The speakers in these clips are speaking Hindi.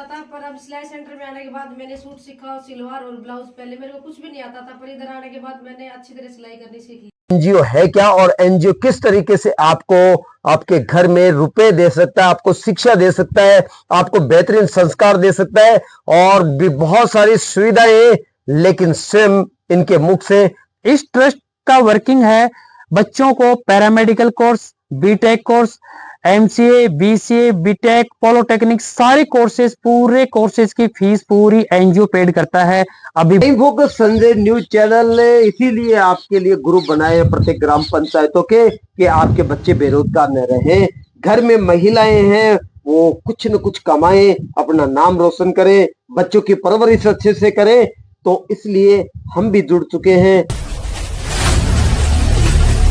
था, पर अब सिलाई सेंटर में आने के बाद मैंने सूट सीखा, सिलवार और ब्लाउज। पहले मेरे को कुछ भी नहीं आता था, पर इधर आने के बाद मैंने अच्छी तरह सिलाई करनी सीख ली। एनजीओ है क्या और एनजीओ किस तरीके से आपको आपके घर में रुपए दे सकता है, आपको शिक्षा दे सकता है, आपको बेहतरीन संस्कार दे सकता है और भी बहुत सारी सुविधाएं, लेकिन स्वयं इनके मुख से। इस ट्रस्ट का वर्किंग है बच्चों को paramedical course, BTech course, MCA, BCA, BTech, polytechnic, सारे कोर्सेज, पूरे कोर्सेज की फीस पूरी एनजीओ पेड करता है। अभी फोकस संजय न्यूज चैनल ने इसीलिए आपके लिए ग्रुप बनाए हैं प्रत्येक ग्राम पंचायतों के कि आपके बच्चे बेरोजगार न रहें। घर में महिलाएं हैं वो कुछ न कुछ कमाएं, अपना नाम रोशन करें, बच्चों की परवरिश अच्छे से करें। तो इसलिए हम भी जुड़ चुके हैं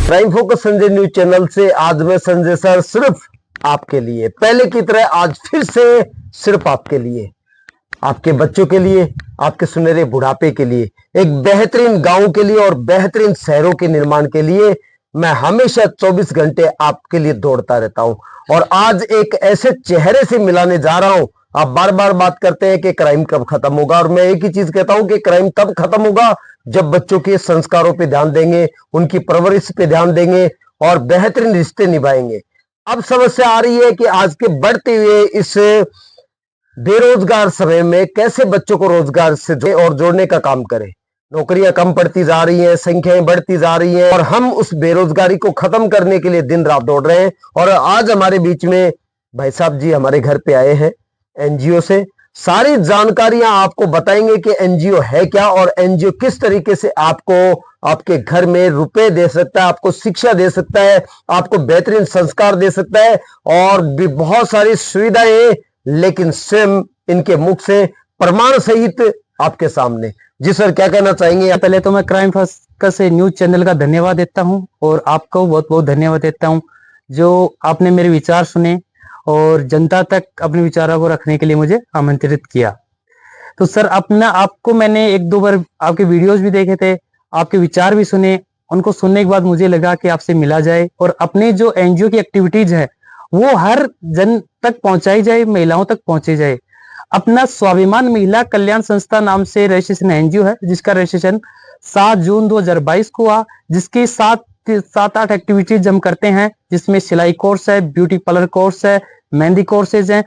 crime focus Sanjay news channel से। आज मैं संजय सर सिर्फ आपके लिए, पहले की तरह आज फिर से सिर्फ आपके लिए, आपके बच्चों के लिए, आपके सुनहरे बुढ़ापे के लिए, एक बेहतरीन गांव के लिए और बेहतरीन शहरों के निर्माण के लिए मैं हमेशा 24 घंटे आपके लिए दौड़ता रहता हूं। और आज एक ऐसे चेहरे से मिलाने जा रहा हूं। आप बार बार बात करते हैं कि क्राइम कब खत्म होगा, और मैं एक ही चीज कहता हूं कि क्राइम तब खत्म होगा जब बच्चों के संस्कारों पे ध्यान देंगे, उनकी परवरिश पे ध्यान देंगे और बेहतरीन रिश्ते निभाएंगे। अब समस्या आ रही है कि आज के बढ़ते हुए इस बेरोजगार समय में कैसे बच्चों को रोजगार से और जोड़ने का काम करें। नौकरियां कम पड़ती जा रही हैं, संख्याएं बढ़ती जा रही हैं और हम उस बेरोजगारी को खत्म करने के लिए दिन रात दौड़ रहे हैं। और आज हमारे बीच में भाई साहब जी हमारे घर पे आए हैं एनजीओ से। सारी जानकारियां आपको बताएंगे कि एनजीओ है क्या और एनजीओ किस तरीके से आपको आपके घर में रुपए दे सकता है, आपको शिक्षा दे सकता है, आपको बेहतरीन संस्कार दे सकता है और भी बहुत सारी सुविधाएं, लेकिन स्वयं इनके मुख से प्रमाण सहित आपके सामने। जी सर, क्या कहना चाहेंगे? पहले तो मैं क्राइम फोकस न्यूज चैनल का धन्यवाद देता हूं और आपको बहुत बहुत धन्यवाद देता हूं जो आपने मेरे विचार सुने और जनता तक अपने विचारों को रखने के लिए मुझे आमंत्रित किया। तो सर आपको मैंने एक दो बार आपके वीडियोस भी देखे थे, आपके विचार भी सुने। उनको सुनने के बाद मुझे लगा कि आपसे मिला जाए और अपने जो एनजीओ की एक्टिविटीज है वो हर जन तक पहुंचाई जाए, महिलाओं तक पहुंची जाए। अपना स्वाभिमान महिला कल्याण संस्था नाम से रजिस्ट्रेशन एनजीओ है जिसका रजिस्ट्रेशन 7 जून 2022 को हुआ, जिसकी 7-8 एक्टिविटीज हम करते हैं, जिसमें सिलाई कोर्स है, ब्यूटी पार्लर कोर्स है, मेहंदी कोर्सेज हैं,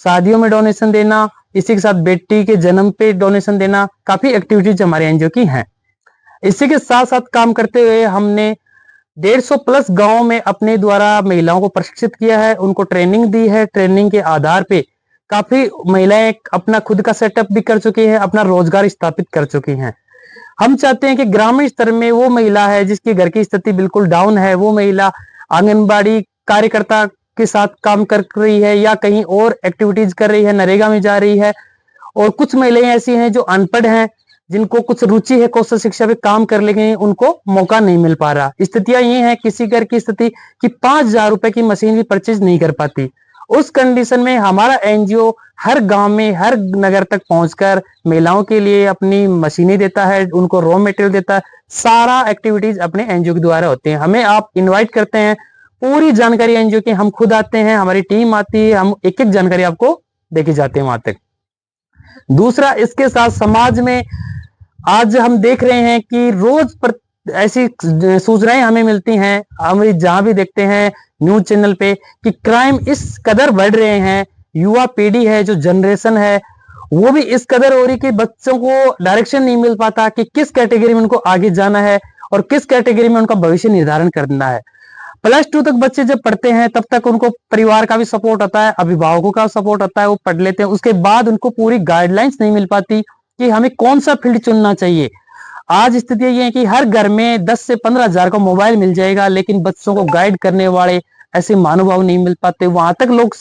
शादियों में डोनेशन देना, इसी के साथ बेटी के जन्म पे डोनेशन देना, काफी एक्टिविटीज हमारे एनजीओ की हैं। इसी के साथ साथ काम करते हुए हमने 150 प्लस गांव में अपने द्वारा महिलाओं को प्रशिक्षित किया है, उनको ट्रेनिंग दी है। ट्रेनिंग के आधार पे काफी महिलाएं अपना खुद का सेटअप भी कर चुकी हैं, अपना रोजगार स्थापित कर चुकी हैं। हम चाहते हैं कि ग्रामीण स्तर में वो महिला है जिसकी घर की स्थिति बिल्कुल डाउन है, वो महिला आंगनबाड़ी कार्यकर्ता के साथ काम कर रही है या कहीं और एक्टिविटीज कर रही है, नरेगा में जा रही है। और कुछ महिलाएं ऐसी हैं जो अनपढ़ हैं, जिनको कुछ रुचि है कौशल शिक्षा पे काम कर लेंगे, उनको मौका नहीं मिल पा रहा। स्थितियां ये हैं, किसी घर की स्थिति कि 5,000 रुपए की मशीन भी परचेज नहीं कर पाती। उस कंडीशन में हमारा एनजीओ हर गांव में, हर नगर तक पहुंचकर महिलाओं के लिए अपनी मशीनें देता है, उनको रॉ मटेरियल देता है। सारा एक्टिविटीज अपने एनजीओ के द्वारा होते हैं। हमें आप इनवाइट करते हैं, पूरी जानकारी एनजीओ की हम खुद आते हैं, हमारी टीम आती है, हम एक एक जानकारी आपको देके जाते हैं वहां तक। दूसरा, इसके साथ समाज में आज हम देख रहे हैं कि रोज ऐसी सूचनाएं हमें मिलती हैं, हम जहां भी देखते हैं न्यूज चैनल पे कि क्राइम इस कदर बढ़ रहे हैं। युवा पीढ़ी है, जो जनरेशन है, वो भी इस कदर हो रही कि बच्चों को डायरेक्शन नहीं मिल पाता कि किस कैटेगरी में उनको आगे जाना है और किस कैटेगरी में उनका भविष्य निर्धारण करना है। +2 तक बच्चे जब पढ़ते हैं तब तक उनको परिवार का भी सपोर्ट आता है, अभिभावकों का सपोर्ट आता है, वो पढ़ लेते हैं। उसके बाद उनको पूरी गाइडलाइंस नहीं मिल पाती कि हमें कौन सा फील्ड चुनना चाहिए। आज स्थिति ये है कि हर घर में 10 से 15 हजार का मोबाइल मिल जाएगा, लेकिन बच्चों को गाइड करने वाले ऐसे महानुभाव नहीं मिल पाते। वहां तक लोग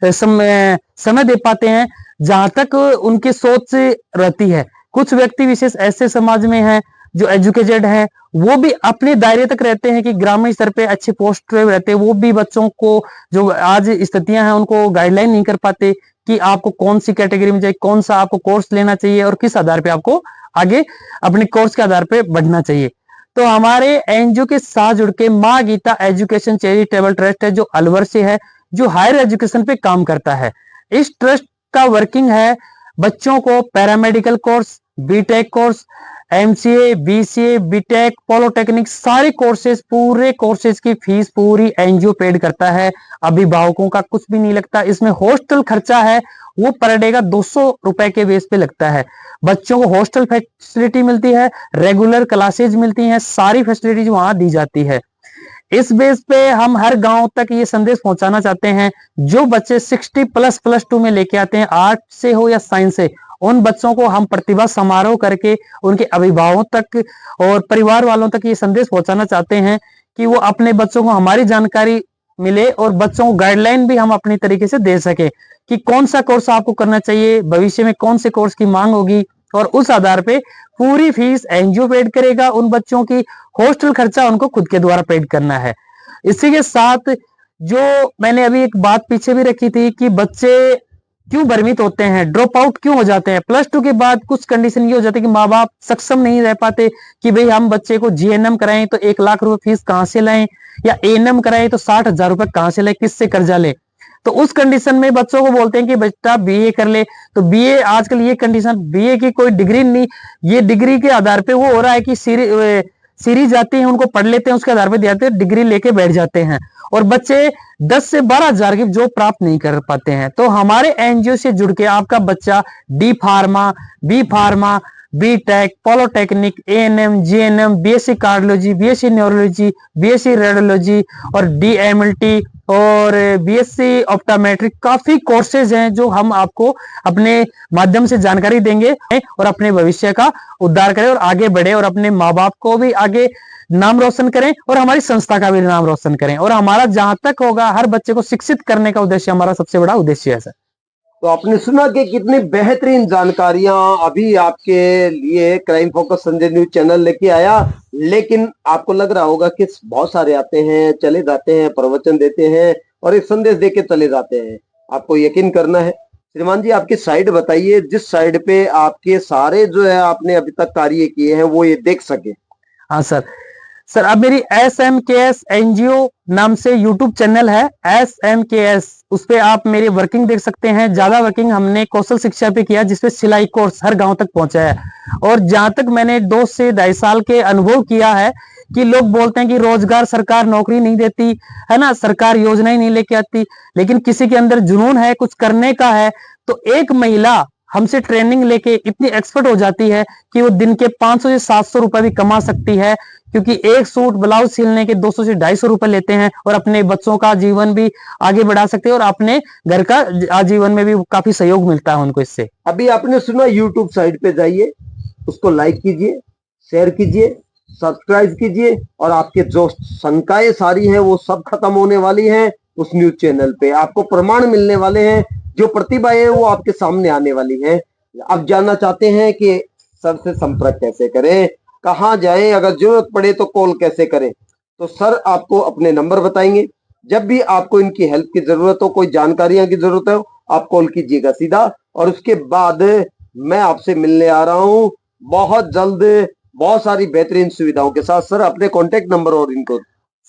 समय दे पाते हैं जहां तक उनकी सोच रहती है। कुछ व्यक्ति विशेष ऐसे समाज में हैं जो एजुकेटेड हैं, वो भी अपने दायरे तक रहते हैं कि ग्रामीण स्तर पे अच्छे पोस्ट पे रहते हैं, वो भी बच्चों को जो आज स्थितियां हैं उनको गाइडलाइन नहीं कर पाते कि आपको कौन सी कैटेगरी में जाए, कौन सा आपको कोर्स लेना चाहिए और किस आधार पे आपको आगे अपने कोर्स के आधार पे बढ़ना चाहिए। तो हमारे एनजीओ के साथ जुड़ के माँ गीता एजुकेशन चैरिटेबल ट्रस्ट है, जो अलवर से है, जो हायर एजुकेशन पे काम करता है। इस ट्रस्ट इसका वर्किंग है बच्चों को paramedical course, BTech course, MCA, BCA, BTech, polytechnic सारे कोर्सेज, पूरे कोर्सेज की फीस पूरी एनजीओ पेड करता है। अभिभावकों का कुछ भी नहीं लगता। इसमें हॉस्टल खर्चा है वो पर डे का 200 रुपए के बेस पे लगता है। बच्चों को हॉस्टल फैसिलिटी मिलती है, रेगुलर क्लासेज मिलती हैं, सारी फैसिलिटीज वहां दी जाती है। इस बेस पे हम हर गांव तक ये संदेश पहुंचाना चाहते हैं, जो बच्चे 60 प्लस टू में लेके आते हैं, आर्ट से हो या साइंस से, उन बच्चों को हम प्रतिभा समारोह करके उनके अभिभावकों तक और परिवार वालों तक ये संदेश पहुंचाना चाहते हैं कि वो अपने बच्चों को हमारी जानकारी मिले और बच्चों को गाइडलाइन भी हम अपनी तरीके से दे सके कि कौन सा कोर्स आपको करना चाहिए, भविष्य में कौन से कोर्स की मांग होगी, और उस आधार पे पूरी फीस एनजीओ पेड करेगा। उन बच्चों की हॉस्टल खर्चा उनको खुद के द्वारा पेड करना है। इसी के साथ जो मैंने अभी एक बात पीछे भी रखी थी कि बच्चे क्यों भ्रमित होते हैं, ड्रॉप आउट क्यों हो जाते हैं, प्लस टू के बाद कुछ कंडीशन ये हो जाती है कि माँ बाप सक्षम नहीं रह पाते कि भाई हम बच्चे को जीएनएम कराएं तो 1 लाख रुपए फीस कहां से लाएं, या एएनएम कराएं तो 60,000 रुपए कहां से लाएं, किससे कर्जा ले। तो उस कंडीशन में बच्चों को बोलते हैं कि बेटा बीए कर ले। तो बीए आजकल ये कंडीशन, बीए की कोई डिग्री नहीं, ये डिग्री के आधार पे वो हो रहा है कि सीरीज आती है, उनको पढ़ लेते हैं, उसके आधार पे जाते हैं, डिग्री लेके बैठ जाते हैं और बच्चे 10 से 12 हजार की जॉब प्राप्त नहीं कर पाते हैं। तो हमारे एनजीओ से जुड़ के आपका बच्चा D pharma, B pharma, BTech, polytechnic, ANM, GNM, BSc cardiology, BSc neurology, BSc radiology और डीएमएलटी और बीएससी ऑप्टोमेट्रिक, काफी कोर्सेज हैं जो हम आपको अपने माध्यम से जानकारी देंगे और अपने भविष्य का उद्धार करें और आगे बढ़े और अपने माँ बाप को भी आगे नाम रोशन करें और हमारी संस्था का भी नाम रोशन करें। और हमारा जहां तक होगा हर बच्चे को शिक्षित करने का उद्देश्य हमारा सबसे बड़ा उद्देश्य है सर। तो आपने सुना कि कितनी बेहतरीन जानकारियां अभी आपके लिए crime focus Sanjay news channel लेके आया। लेकिन आपको लग रहा होगा कि बहुत सारे आते हैं, चले जाते हैं, प्रवचन देते हैं और एक संदेश देके चले जाते हैं। आपको यकीन करना है। श्रीमान जी, आपकी साइड बताइए, जिस साइड पे आपके सारे जो है आपने अभी तक कार्य किए हैं वो ये देख सके। हाँ सर अब मेरी SMKS एनजीओ नाम से यूट्यूब चैनल है, SMKS, उस पे आप मेरी वर्किंग देख सकते हैं। ज्यादा वर्किंग हमने कौशल शिक्षा पे किया, जिसपे सिलाई कोर्स हर गांव तक पहुंचा है। और जहां तक मैंने 2 से 2.5 साल के अनुभव किया है कि लोग बोलते हैं कि रोजगार, सरकार नौकरी नहीं देती है ना, सरकार योजनाएं नहीं लेके आती, लेकिन किसी के अंदर जुनून है, कुछ करने का है, तो एक महिला हमसे ट्रेनिंग लेके इतनी एक्सपर्ट हो जाती है कि वो दिन के 500 से 700 रुपए भी कमा सकती है, क्योंकि एक सूट ब्लाउज सिलने के 200 से 250 रुपए लेते हैं और अपने बच्चों का जीवन भी आगे बढ़ा सकते हैं और अपने घर का आजीवन में भी काफी सहयोग मिलता है उनको इससे। अभी आपने सुना, यूट्यूब साइट पे जाइए, उसको लाइक कीजिए, शेयर कीजिए, सब्सक्राइब कीजिए और आपके जो शंकाएं सारी हैं वो सब खत्म होने वाली हैं उस न्यूज चैनल पे। आपको प्रमाण मिलने वाले हैं, जो प्रतिभाएं हैं वो आपके सामने आने वाली हैं। आप जानना चाहते हैं कि सर से संपर्क कैसे करें, कहाँ जाएं, अगर जरूरत पड़े तो कॉल कैसे करें, तो सर आपको अपने नंबर बताएंगे। जब भी आपको इनकी हेल्प की जरूरत हो, कोई जानकारियां की जरूरत हो, आप कॉल कीजिएगा सीधा। और उसके बाद मैं आपसे मिलने आ रहा हूं बहुत जल्द, बहुत सारी बेहतरीन सुविधाओं के साथ। सर अपने कॉन्टेक्ट नंबर और इनको।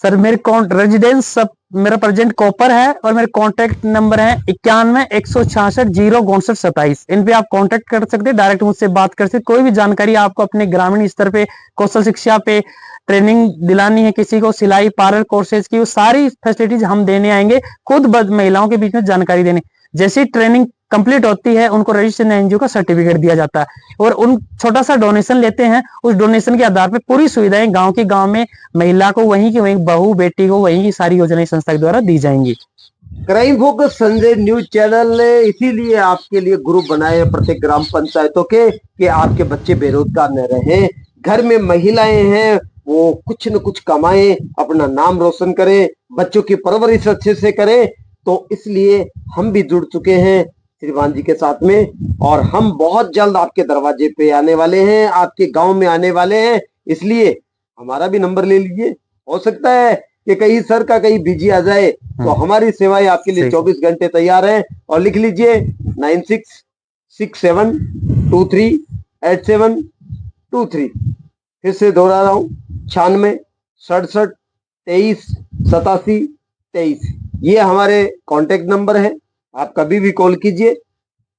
सर मेरे रेजिडेंस सब मेरा प्रेजेंट कॉपर है और मेरे कॉन्टेक्ट नंबर है 91 166 0 62 27। इन पे आप कांटेक्ट कर सकते हैं, डायरेक्ट मुझसे बात कर सकते। कोई भी जानकारी आपको अपने ग्रामीण स्तर पे कौशल शिक्षा पे ट्रेनिंग दिलानी है, किसी को सिलाई पार्लर कोर्सेज की, वो सारी फैसिलिटीज हम देने आएंगे, खुद महिलाओं के बीच में जानकारी देने। जैसी ट्रेनिंग कंप्लीट होती है उनको रजिस्ट्रेशन एनजीओ का सर्टिफिकेट दिया जाता है और उन छोटा सा डोनेशन लेते हैं। उस डोनेशन के आधार पर पूरी सुविधाएं गांव के गांव में महिला को, वहीं की वहीं बहू बेटी को वहीं की सारी योजनाएं संस्था के द्वारा दी जाएंगी। Crime focus Sanjay news channel ने इसीलिए आपके लिए ग्रुप बनाए हैं प्रत्येक ग्राम पंचायतों के, कि आपके बच्चे बेरोजगार न रहें, घर में महिलाएं हैं वो कुछ न कुछ कमाएं, अपना नाम रोशन करें, बच्चों की परवरिश अच्छे से करें। तो इसलिए हम भी जुड़ चुके हैं श्रीमान जी के साथ में, और हम बहुत जल्द आपके दरवाजे पे आने वाले हैं, आपके गांव में आने वाले हैं। इसलिए हमारा भी नंबर ले लीजिए, हो सकता है कि कहीं सर का कहीं बिजी आ जाए, तो हमारी सेवाएं आपके लिए 24 घंटे तैयार है। और लिख लीजिए 9667238723। फिर से दोहरा रहा हूँ, 96 67 23 87 23। ये हमारे कांटेक्ट नंबर है, आप कभी भी कॉल कीजिए।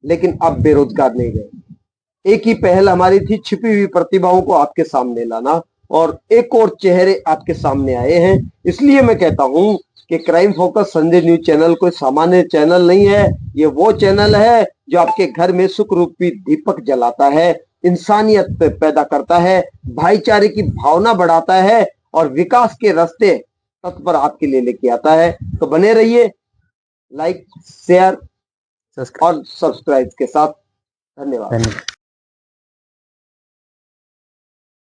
लेकिन अब बेरोजगार नहीं रहे। एक ही पहल हमारी थी छिपी हुई प्रतिभाओं को आपके सामने लाना, और एक और चेहरे आपके सामने आए हैं। इसलिए मैं कहता हूं कि crime focus Sanjay news channel कोई सामान्य चैनल नहीं है। ये वो चैनल है जो आपके घर में सुख रूपी दीपक जलाता है, इंसानियत पैदा करता है, भाईचारे की भावना बढ़ाता है और विकास के रास्ते तत्पर आपके लिए लेके आता है। तो बने रहिए लाइक, शेयर और सब्सक्राइब के साथ। धन्यवाद।